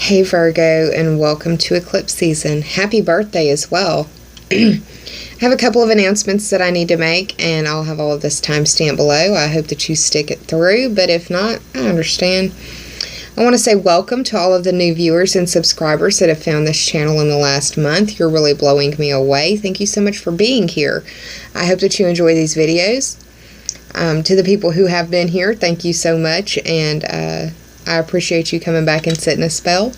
Hey Virgo, and welcome to eclipse season. Happy birthday as well. I have a couple of announcements that I need to make, and I'll have all of this timestamp below. I hope that you stick it through, but if not, I understand. I want to say welcome to all of the new viewers and subscribers that have found this channel in the last month. You're really blowing me away. Thank you so much for being here. I hope that you enjoy these videos. To the people who have been here, thank you so much, and I appreciate you coming back and sitting a spell.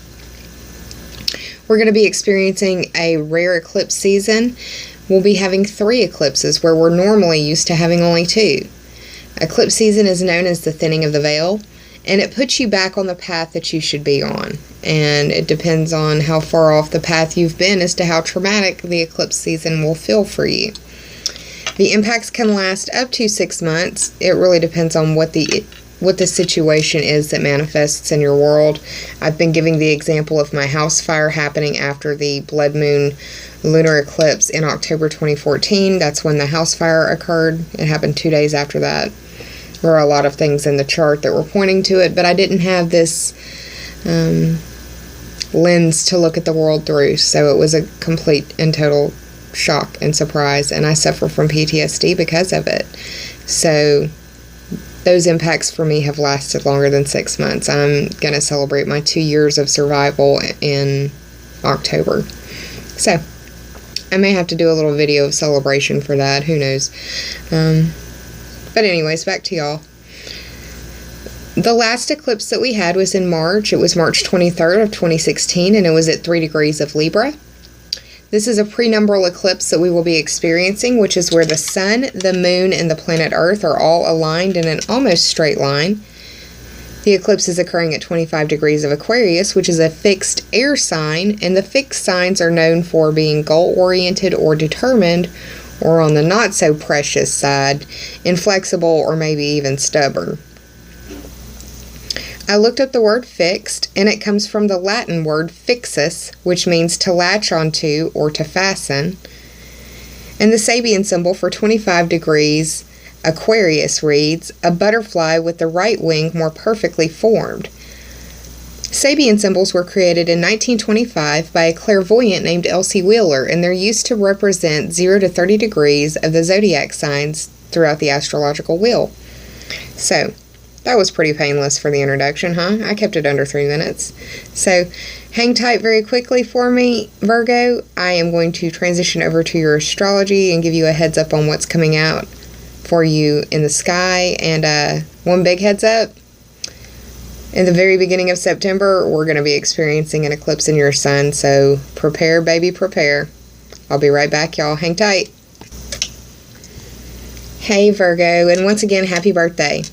We're going to be experiencing a rare eclipse season. We'll be having 3 eclipses where we're normally used to having only 2. Eclipse season is known as the thinning of the veil, and it puts you back on the path that you should be on. And it depends on how far off the path you've been as to how traumatic the eclipse season will feel for you. The impacts can last up to 6 months. It really depends on what the situation is that manifests in your world. I've been giving the example of my house fire happening after the blood moon lunar eclipse in October 2014. That's when the house fire occurred. It happened 2 days after that. There are a lot of things in the chart that were pointing to it, but I didn't have this lens to look at the world through, so it was a complete and total shock and surprise, and I suffer from PTSD because of it. So those impacts for me have lasted longer than 6 months. I'm going to celebrate my 2 years of survival in October. So I may have to do a little video of celebration for that. Who knows? But anyways, back to y'all. The last eclipse that we had was in March. It was March 23rd of 2016, and it was at 3 degrees of Libra. This is a prenumbral eclipse that we will be experiencing, which is where the sun, the moon, and the planet Earth are all aligned in an almost straight line. The eclipse is occurring at 25 degrees of Aquarius, which is a fixed air sign, and the fixed signs are known for being goal-oriented or determined, or on the not-so-precious side, inflexible or maybe even stubborn. I looked up the word fixed, and it comes from the Latin word fixus, which means to latch onto or to fasten. And the Sabian symbol for 25 degrees Aquarius reads, a butterfly with the right wing more perfectly formed. Sabian symbols were created in 1925 by a clairvoyant named Elsie Wheeler, and they're used to represent 0 to 30 degrees of the zodiac signs throughout the astrological wheel. So that was pretty painless for the introduction, huh? I kept it under 3 minutes. So hang tight very quickly for me, Virgo. I am going to transition over to your astrology and give you a heads up on what's coming out for you in the sky. And one big heads up, in the very beginning of September, we're going to be experiencing an eclipse in your sun. So prepare, baby, prepare. I'll be right back, y'all. Hang tight. Hey, Virgo, and once again, happy birthday.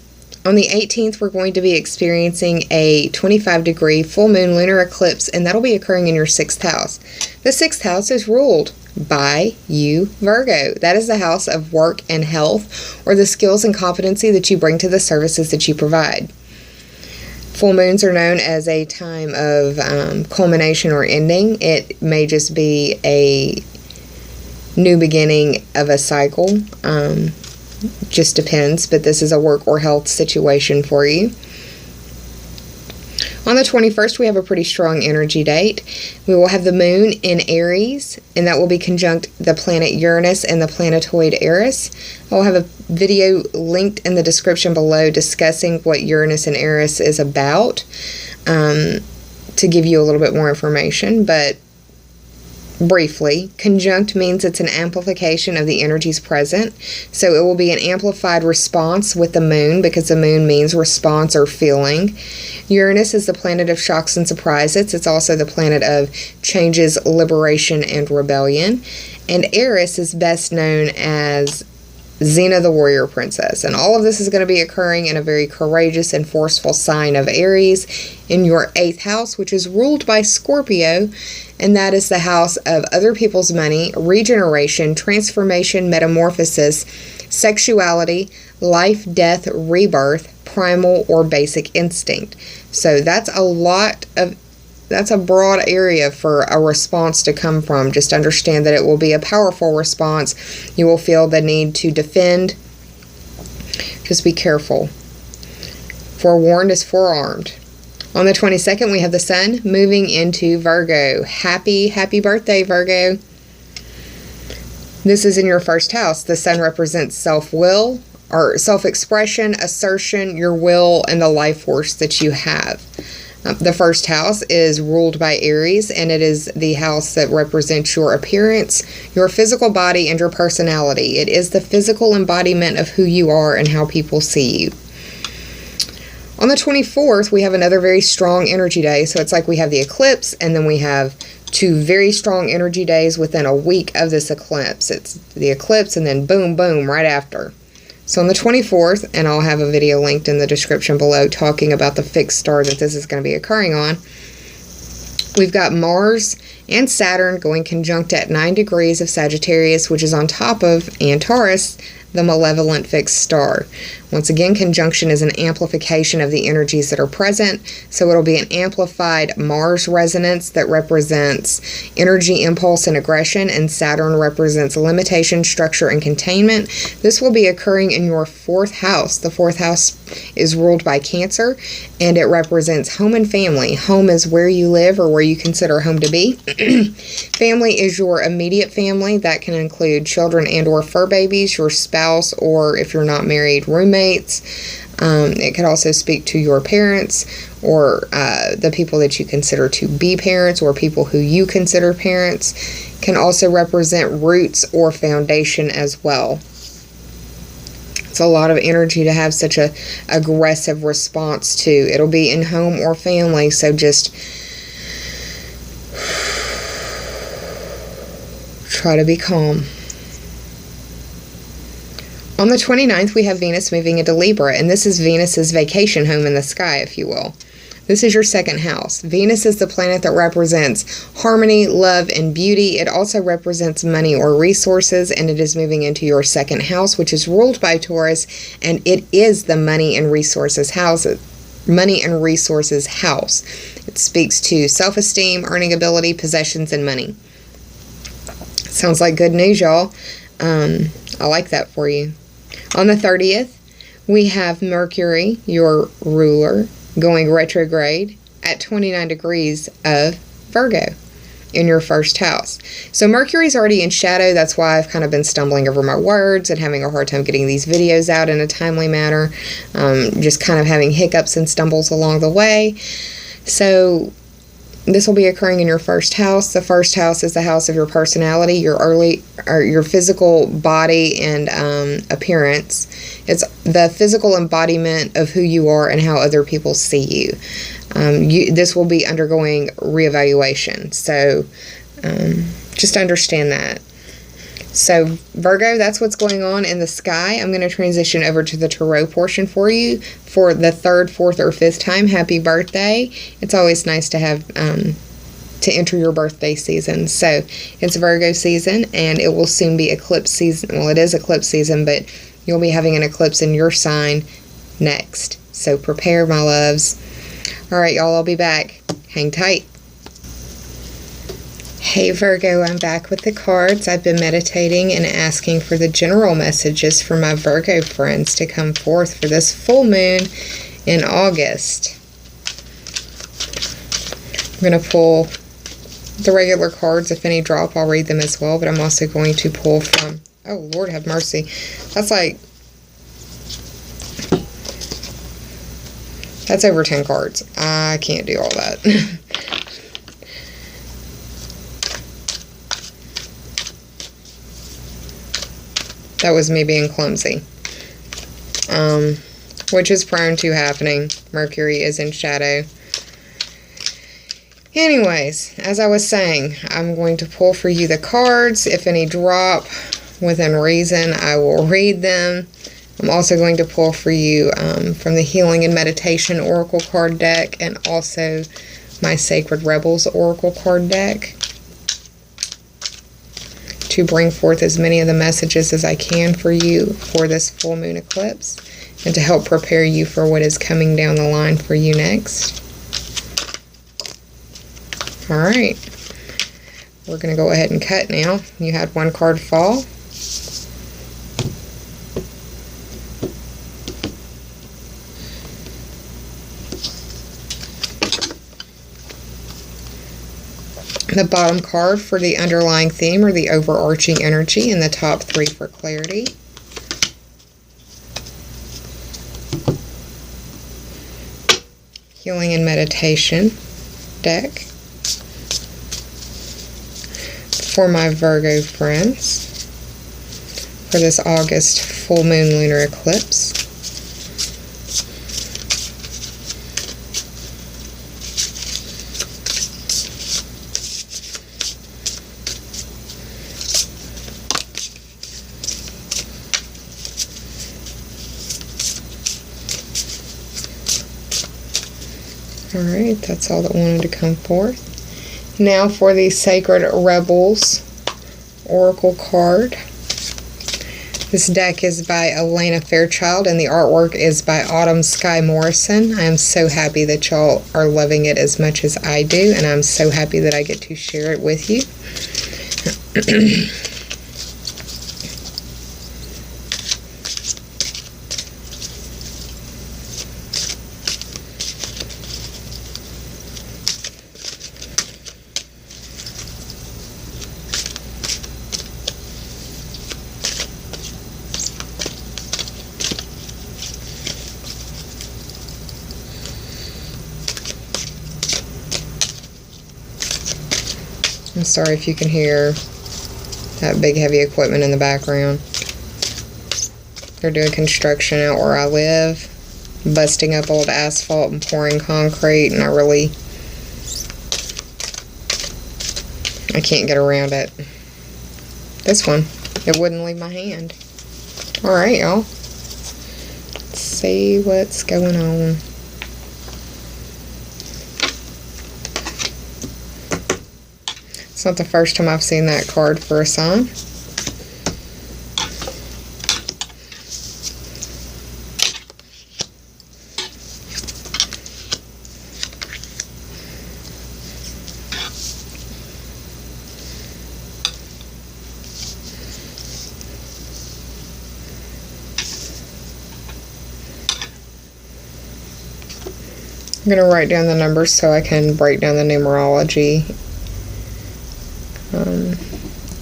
On the 18th, we're going to be experiencing a 25-degree full moon lunar eclipse, and that'll be occurring in your 6th house. The 6th house is ruled by you, Virgo. That is the house of work and health, or the skills and competency that you bring to the services that you provide. Full moons are known as a time of culmination or ending. It may just be a new beginning of a cycle. Just depends, but this is a work or health situation for you. On the 21st, we have a pretty strong energy date. We will have the moon in Aries, and that will be conjunct the planet Uranus and the planetoid Eris. I'll have a video linked in the description below discussing what Uranus and Eris is about, to give you a little bit more information, but briefly, conjunct means it's an amplification of the energies present. So it will be an amplified response with the moon, because the moon means response or feeling. Uranus is the planet of shocks and surprises. It's also the planet of changes, liberation, and rebellion. And Eris is best known as Xena the warrior princess. And all of this is going to be occurring in a very courageous and forceful sign of Aries in your 8th house, which is ruled by Scorpio, and that is the house of other people's money, regeneration, transformation, metamorphosis, sexuality, life, death, rebirth, primal or basic instinct. So that's a broad area for a response to come from. Just understand that it will be a powerful response. You will feel the need to defend. Just be careful. Forewarned is forearmed. On the 22nd, we have the Sun moving into Virgo. Happy birthday, Virgo. This is in your first house. The Sun represents self-will, or self-expression, assertion, your will, and the life force that you have. The first house is ruled by Aries, and it is the house that represents your appearance, your physical body, and your personality. It is the physical embodiment of who you are and how people see you. On the 24th, we have another very strong energy day. So it's like we have the eclipse, and then we have two very strong energy days within a week of this eclipse. It's the eclipse, and then boom, boom, right after. So on the 24th, and I'll have a video linked in the description below talking about the fixed star that this is going to be occurring on, we've got Mars and Saturn going conjunct at 9 degrees of Sagittarius, which is on top of Antares, the malevolent fixed star. Once again, conjunction is an amplification of the energies that are present, so it'll be an amplified Mars resonance that represents energy, impulse, and aggression, and Saturn represents limitation, structure, and containment. This will be occurring in your 4th house. The 4th house is ruled by Cancer, and it represents home and family. Home is where you live, or where you consider home to be. Family is your immediate family. That can include children and or fur babies, your spouse, or if you're not married, roommates. It could also speak to your parents, or the people that you consider to be parents, or people who you consider parents. Can also represent roots or foundation as well. It's a lot of energy to have such a aggressive response to. It'll be in home or family, so just try to be calm. On the 29th, we have Venus moving into Libra, and this is Venus's vacation home in the sky, if you will. This is your 2nd house. Venus is the planet that represents harmony, love, and beauty. It also represents money or resources, and it is moving into your 2nd house, which is ruled by Taurus, and it is the money and resources house. It speaks to self-esteem, earning ability, possessions, and money. Sounds like good news, y'all. I like that for you. On the 30th, we have Mercury, your ruler, going retrograde at 29 degrees of Virgo in your 1st house. So Mercury's already in shadow. That's why I've kind of been stumbling over my words and having a hard time getting these videos out in a timely manner. Just kind of having hiccups and stumbles along the way. So this will be occurring in your 1st house. The 1st house is the house of your personality, your physical body and appearance. It's the physical embodiment of who you are and how other people see you. This will be undergoing reevaluation. So just understand that. So Virgo, that's what's going on in the sky. I'm going to transition over to the tarot portion for you for the 3rd, 4th, or 5th time. Happy birthday. It's always nice to have to enter your birthday season. So it's Virgo season, and it will soon be eclipse season. Well, it is eclipse season, but you'll be having an eclipse in your sign next. So prepare, my loves. All right, y'all, I'll be back. Hang tight. Hey Virgo, I'm back with the cards. I've been meditating and asking for the general messages for my Virgo friends to come forth for this full moon in August. I'm going to pull the regular cards. If any drop, I'll read them as well, but I'm also going to pull from, oh Lord have mercy, that's over 10 cards. I can't do all that. That was me being clumsy, which is prone to happening. Mercury is in shadow. Anyways, as I was saying, I'm going to pull for you the cards. If any drop within reason, I will read them. I'm also going to pull for you from the Healing and Meditation Oracle card deck, and also my Sacred Rebels Oracle card deck, to bring forth as many of the messages as I can for you for this full moon eclipse, and to help prepare you for what is coming down the line for you next. Alright, we're going to go ahead and cut now. You had one card fall. the bottom card for the underlying theme or the overarching energy, and the top 3 for clarity. Healing and meditation deck for my Virgo friends for this August full moon lunar eclipse. Alright, that's all that wanted to come forth. Now for the Sacred Rebels Oracle card. This deck is by Elena Fairchild, and the artwork is by Autumn Sky Morrison. I am so happy that y'all are loving it as much as I do, and I'm so happy that I get to share it with you. I'm sorry if you can hear that big heavy equipment in the background. They're doing construction out where I live, busting up old asphalt and pouring concrete, and I can't get around it. This one, it wouldn't leave my hand. Alright, y'all. Let's see what's going on. It's not the first time I've seen that card for a sign. I'm going to write down the numbers so I can break down the numerology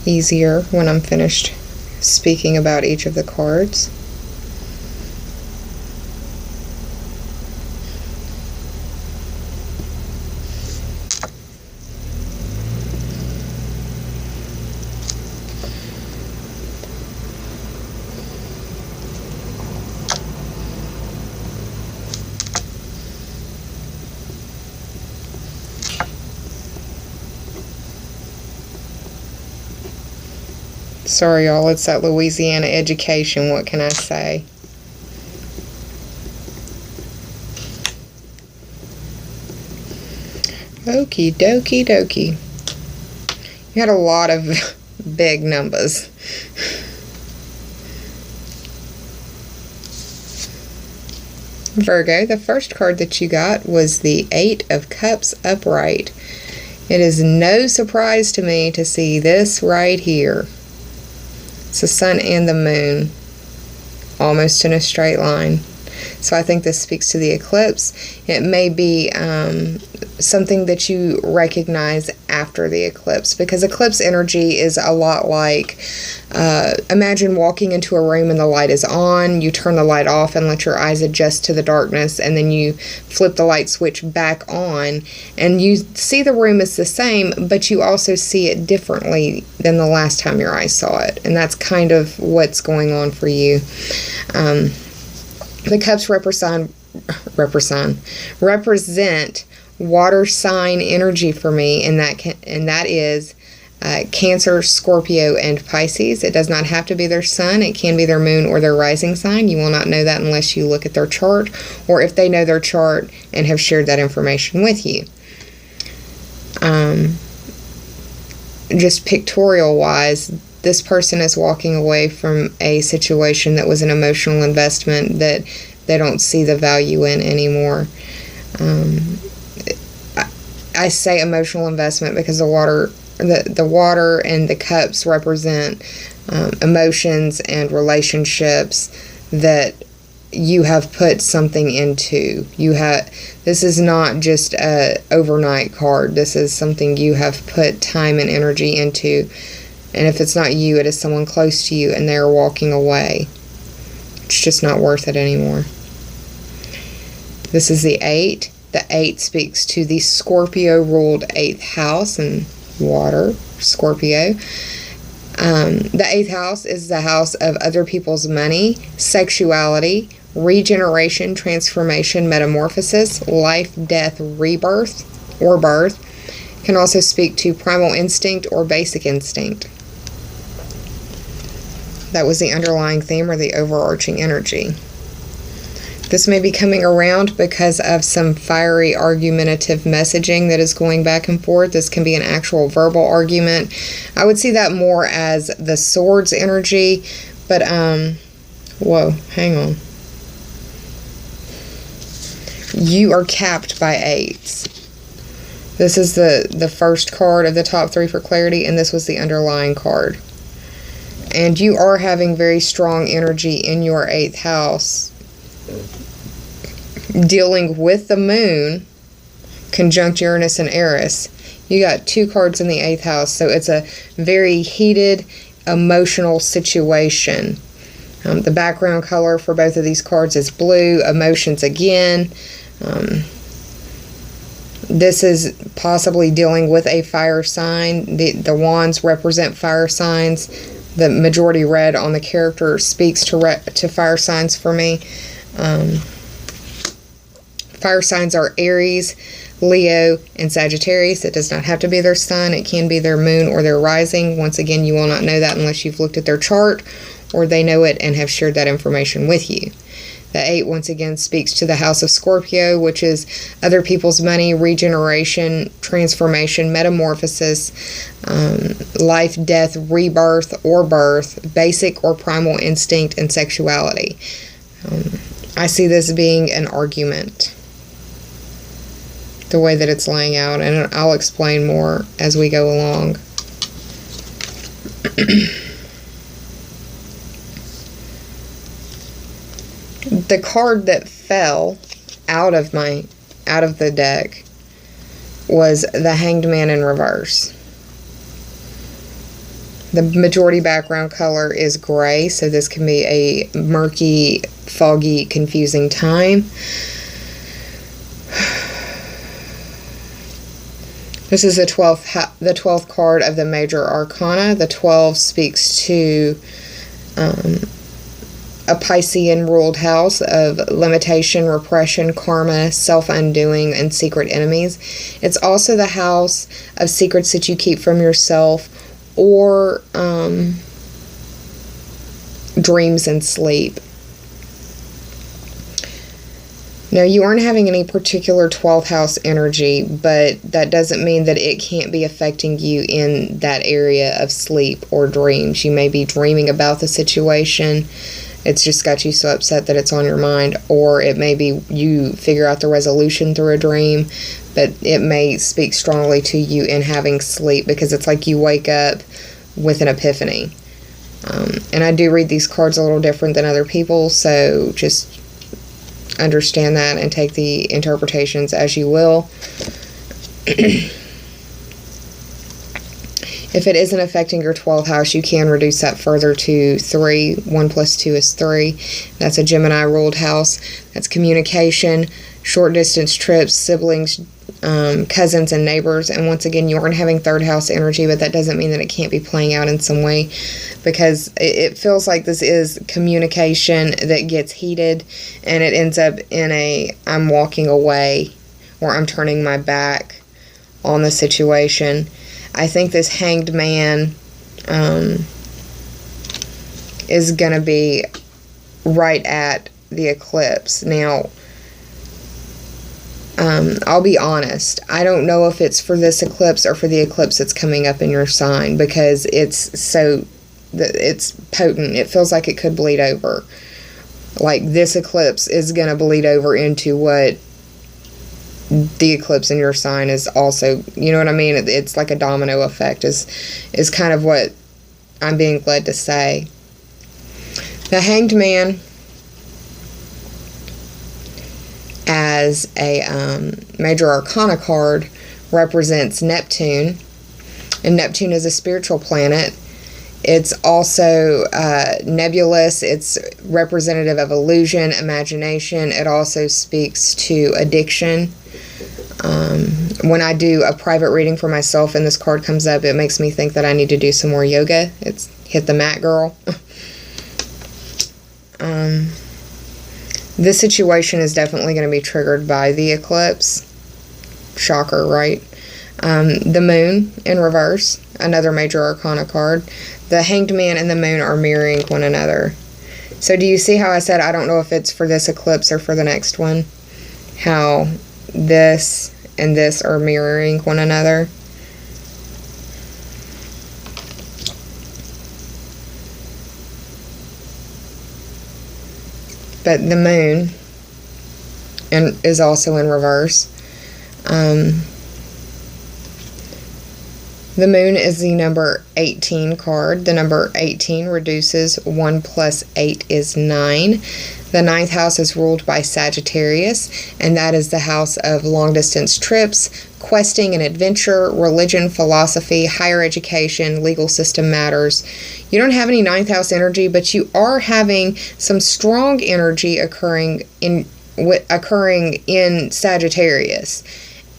easier when I'm finished speaking about each of the cards. Sorry, y'all, it's that Louisiana education. What can I say? Okie dokie dokie. You had a lot of big numbers. Virgo, the first card that you got was the 8 of Cups upright. It is no surprise to me to see this right here. It's the sun and the moon almost in a straight line. So I think this speaks to the eclipse. It may be something that you recognize after the eclipse, because eclipse energy is a lot like, imagine walking into a room and the light is on, you turn the light off and let your eyes adjust to the darkness, and then you flip the light switch back on, and you see the room is the same, but you also see it differently than the last time your eyes saw it, and that's kind of what's going on for you. The cups represent water sign energy for me, and that is Cancer, Scorpio, and Pisces. It does not have to be their sun. It can be their moon or their rising sign. You will not know that unless you look at their chart, or if they know their chart and have shared that information with you. Just pictorial wise, this person is walking away from a situation that was an emotional investment that they don't see the value in anymore. I say emotional investment because the water and the cups represent emotions and relationships that you have put something into. This is not just a overnight card. This is something you have put time and energy into. And if it's not you, it is someone close to you, and they're walking away. It's just not worth it anymore. This is the 8. The 8 speaks to the Scorpio-ruled 8th house and water, Scorpio. The 8th house is the house of other people's money, sexuality, regeneration, transformation, metamorphosis, life, death, rebirth, or birth. Can also speak to primal instinct or basic instinct. That was the underlying theme or the overarching energy. This may be coming around because of some fiery argumentative messaging that is going back and forth. This can be an actual verbal argument. I would see that more as the swords energy, but whoa, hang on. You are capped by 8s. This is the first card of the top 3 for clarity, and this was the underlying card. And you are having very strong energy in your 8th house, dealing with the moon conjunct Uranus and Eris. You got 2 cards in the 8th house, so it's a very heated, emotional situation. The background color for both of these cards is blue. Emotions again. This is possibly dealing with a fire sign. The wands represent fire signs. The majority red on the character speaks to fire signs for me. Fire signs are Aries, Leo, and Sagittarius. It does not have to be their sun. It can be their moon or their rising. Once again, you will not know that unless you've looked at their chart or they know it and have shared that information with you. The 8, once again, speaks to the house of Scorpio, which is other people's money, regeneration, transformation, metamorphosis, life, death, rebirth, or birth, basic or primal instinct, and sexuality. I see this being an argument, the way that it's laying out, and I'll explain more as we go along. The card that fell out of the deck was the Hanged Man in reverse. The majority background color is gray, so this can be a murky, foggy, confusing time. This is the 12th card of the Major Arcana. The 12 speaks to a Piscean ruled house of limitation, repression, karma, self-undoing, and secret enemies. It's also the house of secrets that you keep from yourself, or dreams and sleep. Now, you aren't having any particular 12th house energy, but that doesn't mean that it can't be affecting you in that area of sleep or dreams. You may be dreaming about the situation. It's just got you so upset that it's on your mind, or it may be you figure out the resolution through a dream, but it may speak strongly to you in having sleep, because it's like you wake up with an epiphany. And I do read these cards a little different than other people, so just understand that and take the interpretations as you will. If it isn't affecting your 12th house, you can reduce that further to 3. 1 plus 2 is 3. That's a Gemini ruled house. That's communication, short distance trips, siblings, cousins, and neighbors. And once again, you aren't having 3rd house energy, but that doesn't mean that it can't be playing out in some way, because it feels like this is communication that gets heated and it ends up in a I'm walking away, or I'm turning my back on the situation. I think this Hanged Man is going to be right at the eclipse. Now, I'll be honest. I don't know if it's for this eclipse or for the eclipse that's coming up in your sign, because it's potent. It feels like it could bleed over. Like, this eclipse is going to bleed over into what the eclipse in your sign is also, you know what I mean? It's like a domino effect is kind of what I'm being led to say. The Hanged Man as a major arcana card represents Neptune, and Neptune is a spiritual planet. It's also nebulous. It's representative of illusion, imagination. It also speaks to addiction. When I do a private reading for myself and this card comes up, it makes me think that I need to do some more yoga. It's hit the mat, girl. This situation is definitely going to be triggered by the eclipse. Shocker, right? The moon in reverse, another major arcana card. The Hanged Man and the moon are mirroring one another. So do you see how I said I don't know if it's for this eclipse or for the next one? How this and this are mirroring one another. But the moon is also in reverse. The moon is the number 18 card. The number 18 reduces 1 plus 8 is 9. The ninth house is ruled by Sagittarius, and that is the house of long-distance trips, questing and adventure, religion, philosophy, higher education, legal system matters. You don't have any ninth house energy, but you are having some strong energy occurring in Sagittarius.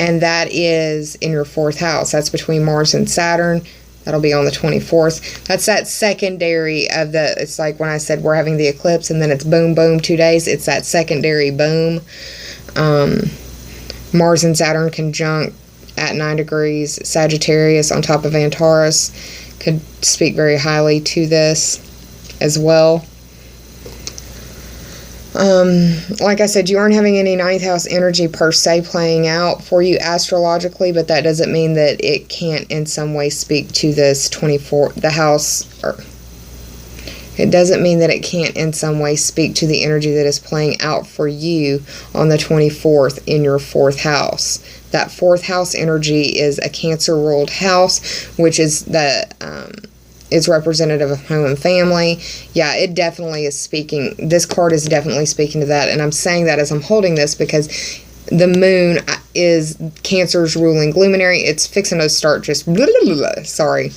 And that is in your 4th house. That's between Mars and Saturn. That'll be on the 24th. That's that secondary of the, it's like when I said we're having the eclipse and then it's boom, boom, 2 days. It's that secondary boom. Mars and Saturn conjunct at 9 degrees. Sagittarius on top of Antares could speak very highly to this as well. Like I said, you aren't having any ninth house energy per se playing out for you astrologically, but that doesn't mean that it can't in some way speak to this 24, the house, or it doesn't mean that it can't in some way speak to the energy that is playing out for you on the 24th in your 4th house. That 4th house energy is a Cancer ruled house, which is the, is representative of home and family. Yeah, it definitely is speaking. This card is definitely speaking to that. And I'm saying that as I'm holding this because the moon is Cancer's ruling luminary. It's fixing to start just blah, blah, blah, sorry.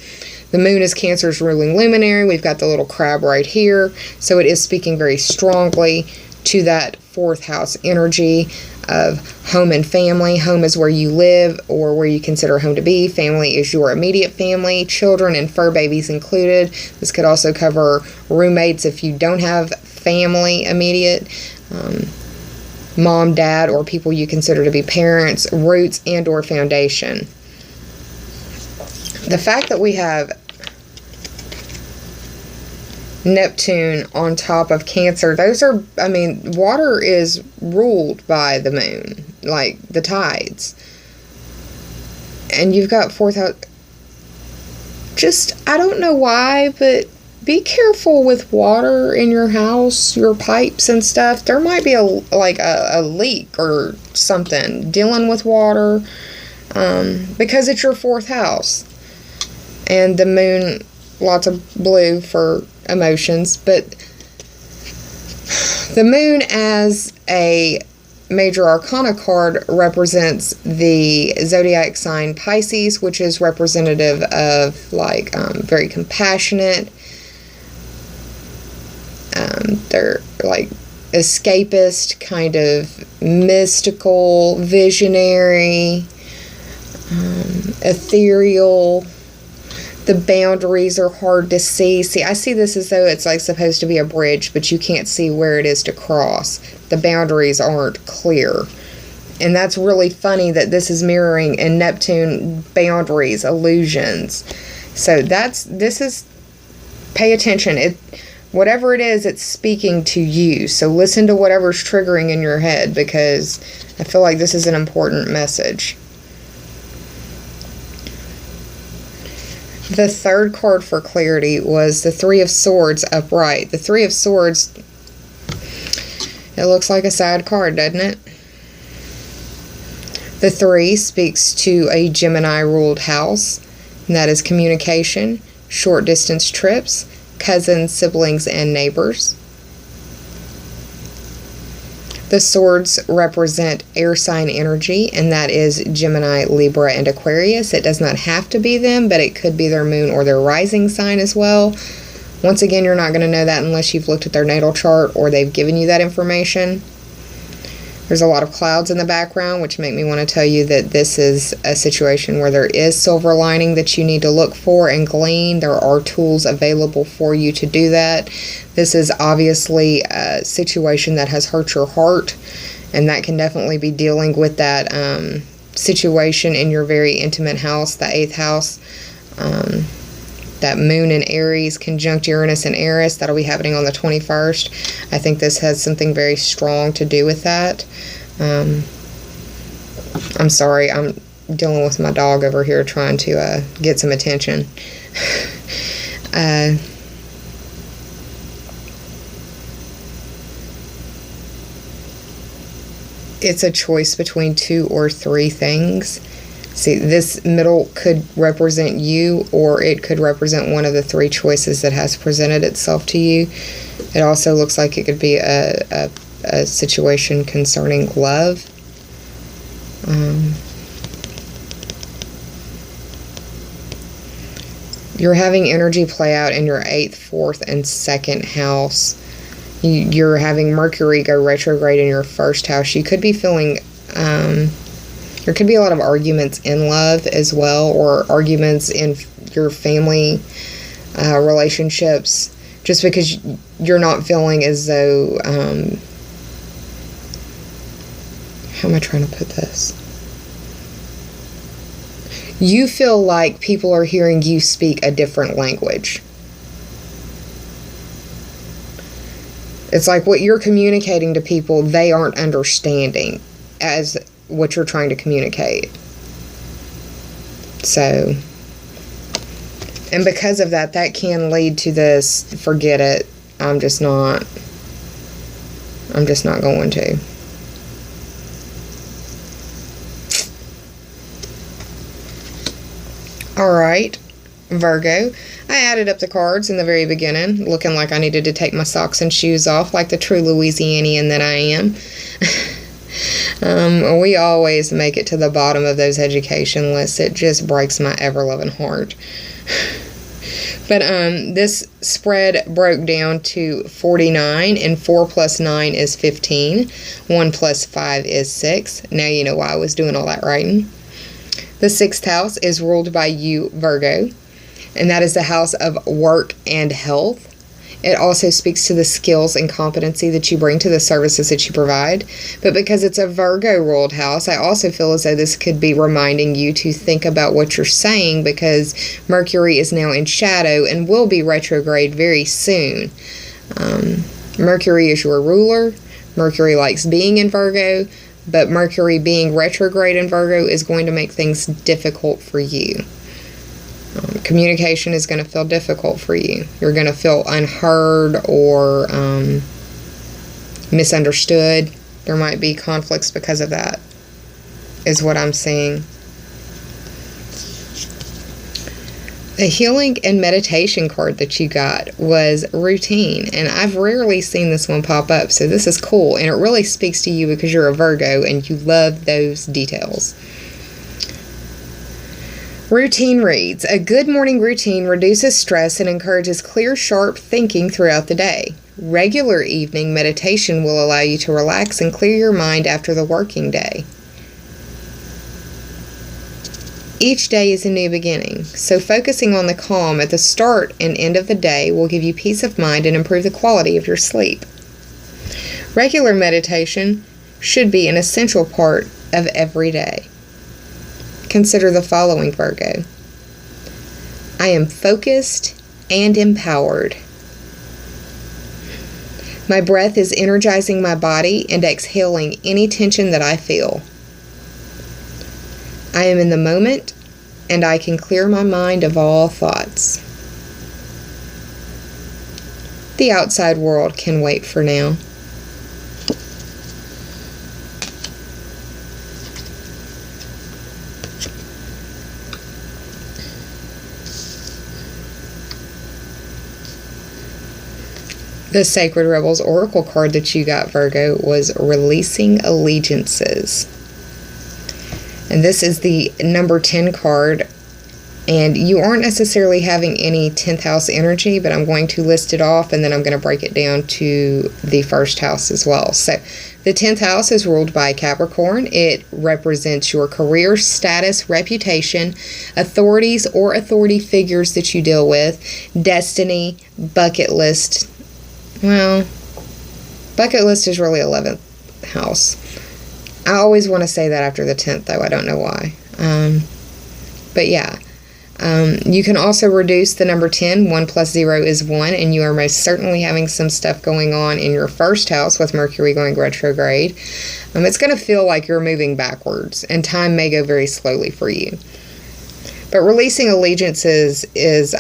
The moon is Cancer's ruling luminary. We've got the little crab right here. So it is speaking very strongly to that 4th house energy of home and family. Home is where you live or where you consider home to be. Family is your immediate family, children and fur babies included. This could also cover roommates if you don't have family immediate. Mom, dad, or people you consider to be parents, roots and or foundation. The fact that we have Neptune on top of Cancer, those are, I mean, water is ruled by the moon, like the tides. And you've got 4th house. Just, I don't know why, but be careful with water in your house, your pipes and stuff. There might be a leak or something dealing with water, because it's your 4th house. And the moon, lots of blue for emotions, but the moon as a major arcana card represents the zodiac sign Pisces, which is representative of very compassionate. They're like escapist, kind of mystical, visionary, ethereal. The boundaries are hard to see. See, I see this as though it's like supposed to be a bridge, but you can't see where it is to cross. The boundaries aren't clear. And that's really funny that this is mirroring in Neptune boundaries, illusions. So pay attention. Whatever it is, it's speaking to you. So listen to whatever's triggering in your head, because I feel like this is an important message. The third card for clarity was the 3 of Swords upright. The 3 of Swords, it looks like a sad card, doesn't it? The 3 speaks to a Gemini-ruled house, and that is communication, short-distance trips, cousins, siblings, and neighbors. The swords represent air sign energy, and that is Gemini, Libra, and Aquarius. It does not have to be them, but it could be their moon or their rising sign as well. Once again, you're not going to know that unless you've looked at their natal chart or they've given you that information. There's a lot of clouds in the background, which make me want to tell you that this is a situation where there is silver lining that you need to look for and glean. There are tools available for you to do that. This is obviously a situation that has hurt your heart, and that can definitely be dealing with that situation in your very intimate house, the 8th house. That moon in Aries conjunct Uranus and Eris, that'll be happening on the 21st. I think this has something very strong to do with that. I'm sorry, I'm dealing with my dog over here trying to get some attention. It's a choice between 2 or 3 things. See, this middle could represent you, or it could represent one of the 3 choices that has presented itself to you. It also looks like it could be a situation concerning love. You're having energy play out in your 8th, 4th, and 2nd house. You're having Mercury go retrograde in your 1st house. You could be feeling... there could be a lot of arguments in love as well, or arguments in your family relationships, just because you're not feeling as though, how am I trying to put this? You feel like people are hearing you speak a different language. It's like what you're communicating to people, they aren't understanding as what you're trying to communicate. So, and because of that, that can lead to this, forget it, I'm just not going to. Alright, Virgo. I added up the cards in the very beginning, looking like I needed to take my socks and shoes off like the true Louisianian that I am. We always make it to the bottom of those education lists. It just breaks my ever-loving heart. But this spread broke down to 49, and 4 plus 9 is 15. 1 plus 5 is 6. Now you know why I was doing all that writing. The 6th house is ruled by you, Virgo, and that is the house of work and health. It also speaks to the skills and competency that you bring to the services that you provide. But because it's a Virgo-ruled house, I also feel as though this could be reminding you to think about what you're saying, because Mercury is now in shadow and will be retrograde very soon. Mercury is your ruler. Mercury likes being in Virgo, but Mercury being retrograde in Virgo is going to make things difficult for you. Communication is going to feel difficult for you. You're going to feel unheard or misunderstood. There might be conflicts because of that, is what I'm seeing. The healing and meditation card that you got was routine, and I've rarely seen this one pop up, so this is cool, and it really speaks to you because you're a Virgo and you love those details. Routine reads, a good morning routine reduces stress and encourages clear, sharp thinking throughout the day. Regular evening meditation will allow you to relax and clear your mind after the working day. Each day is a new beginning, so focusing on the calm at the start and end of the day will give you peace of mind and improve the quality of your sleep. Regular meditation should be an essential part of every day. Consider the following, Virgo. I am focused and empowered. My breath is energizing my body and exhaling any tension that I feel. I am in the moment, and I can clear my mind of all thoughts. The outside world can wait for now. The Sacred Rebels Oracle card that you got, Virgo, was Releasing Allegiances. And this is the number 10 card. And you aren't necessarily having any 10th house energy, but I'm going to list it off and then I'm going to break it down to the first house as well. So the 10th house is ruled by Capricorn. It represents your career, status, reputation, authorities or authority figures that you deal with, destiny, bucket list. Well, bucket list is really 11th house. I always want to say that after the 10th, though. I don't know why. But yeah. You can also reduce the number 10. 1 plus 0 is 1, and you are most certainly having some stuff going on in your first house with Mercury going retrograde. It's going to feel like you're moving backwards, and time may go very slowly for you. But Releasing Allegiances is,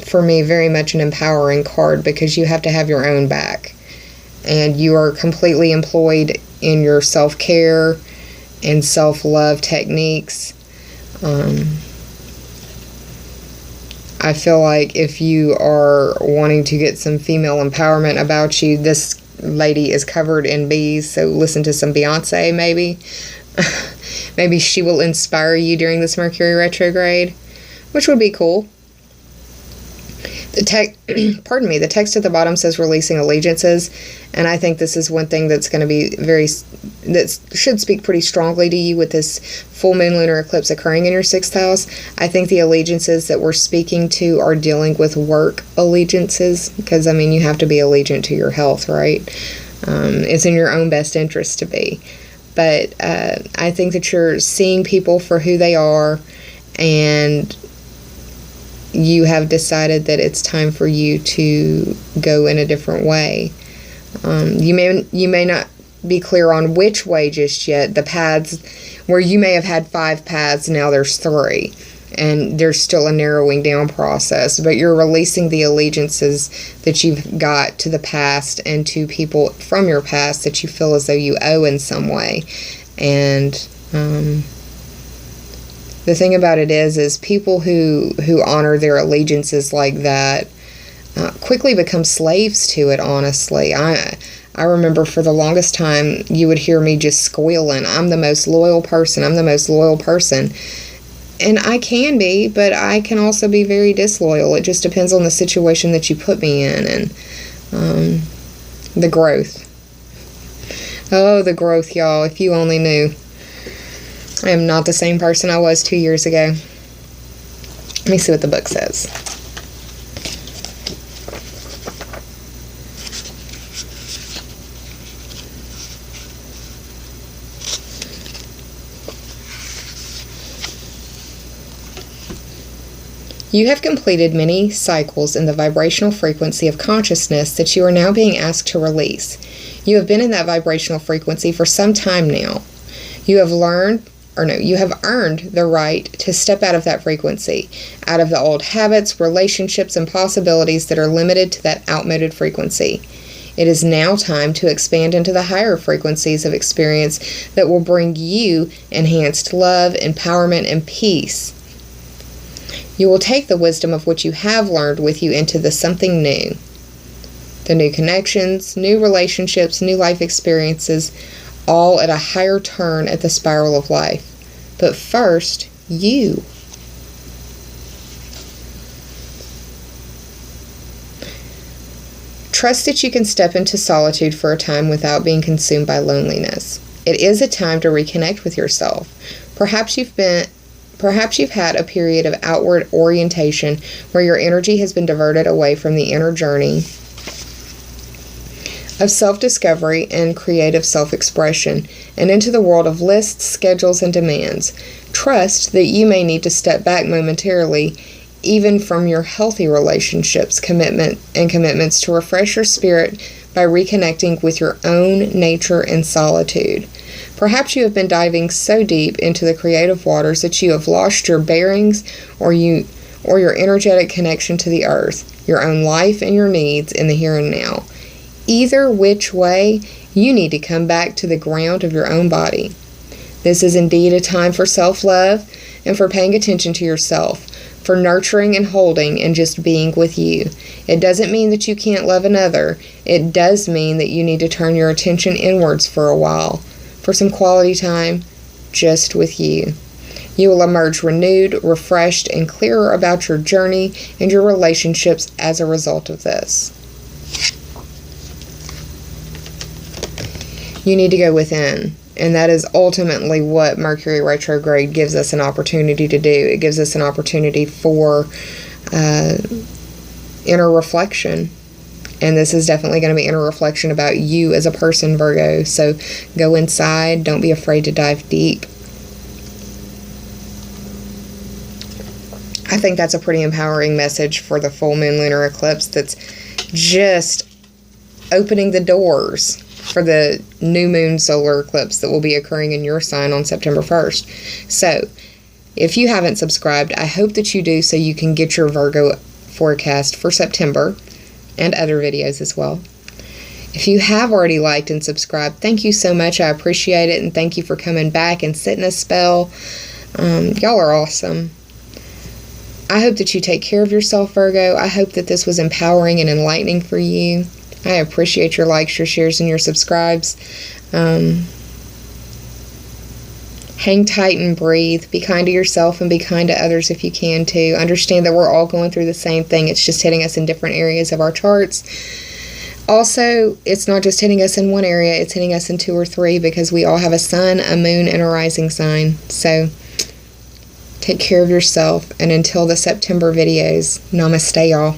for me, very much an empowering card because you have to have your own back. And you are completely employed in your self-care and self-love techniques. I feel like if you are wanting to get some female empowerment about you, this lady is covered in bees, so listen to some Beyonce maybe. Maybe she will inspire you during this Mercury retrograde, which would be cool. The text at the bottom says Releasing Allegiances, and I think this is one thing that's going to be that should speak pretty strongly to you with this full moon lunar eclipse occurring in your 6th house. I think the allegiances that we're speaking to are dealing with work allegiances, because, I mean, you have to be allegiant to your health, right? It's in your own best interest to be. But I think that you're seeing people for who they are, and you have decided that it's time for you to go in a different way. You may not be clear on which way just yet. The paths where you may have had 5 paths, now there's 3, and there's still a narrowing down process, but you're releasing the allegiances that you've got to the past and to people from your past that you feel as though you owe in some way. And the thing about it is people who honor their allegiances like that quickly become slaves to it, honestly. I remember for the longest time, you would hear me just squealing, I'm the most loyal person, I'm the most loyal person. And I can be, but I can also be very disloyal. It just depends on the situation that you put me in and the growth. Oh, the growth, y'all, if you only knew. I am not the same person I was 2 years ago. Let me see what the book says. You have completed many cycles in the vibrational frequency of consciousness that you are now being asked to release. You have been in that vibrational frequency for some time now. You have earned the right to step out of that frequency, out of the old habits, relationships, and possibilities that are limited to that outmoded frequency. It is now time to expand into the higher frequencies of experience that will bring you enhanced love, empowerment, and peace. You will take the wisdom of what you have learned with you into the something new. The new connections, new relationships, new life experiences, all at a higher turn at the spiral of life. But first, you. Trust that you can step into solitude for a time without being consumed by loneliness. It is a time to reconnect with yourself. Perhaps you've had a period of outward orientation where your energy has been diverted away from the inner journey of self-discovery and creative self-expression, and into the world of lists, schedules, and demands. Trust that you may need to step back momentarily, even from your healthy relationships, commitments to refresh your spirit by reconnecting with your own nature and solitude. Perhaps you have been diving so deep into the creative waters that you have lost your bearings or your energetic connection to the earth, your own life, and your needs in the here and now. Either which way, you need to come back to the ground of your own body. This is indeed a time for self-love, and for paying attention to yourself, for nurturing and holding and just being with you. It doesn't mean that you can't love another. It does mean that you need to turn your attention inwards for a while, for some quality time just with you. You will emerge renewed, refreshed, and clearer about your journey and your relationships as a result of this. You need to go within. And that is ultimately what Mercury retrograde gives us an opportunity to do. It gives us an opportunity for inner reflection. And this is definitely going to be inner reflection about you as a person, Virgo. So go inside. Don't be afraid to dive deep. I think that's a pretty empowering message for the full moon lunar eclipse that's just opening the doors for the new moon solar eclipse that will be occurring in your sign on September 1st. So, if you haven't subscribed, I hope that you do so you can get your Virgo forecast for September and other videos as well. If you have already liked and subscribed, thank you so much. I appreciate it, and thank you for coming back and sitting a spell. Y'all are awesome. I hope that you take care of yourself, Virgo. I hope that this was empowering and enlightening for you. I appreciate your likes, your shares, and your subscribes. Hang tight and breathe. Be kind to yourself and be kind to others if you can too. Understand that we're all going through the same thing. It's just hitting us in different areas of our charts. Also, it's not just hitting us in one area. It's hitting us in 2 or 3 because we all have a sun, a moon, and a rising sign. So, take care of yourself. And until the September videos, namaste, y'all.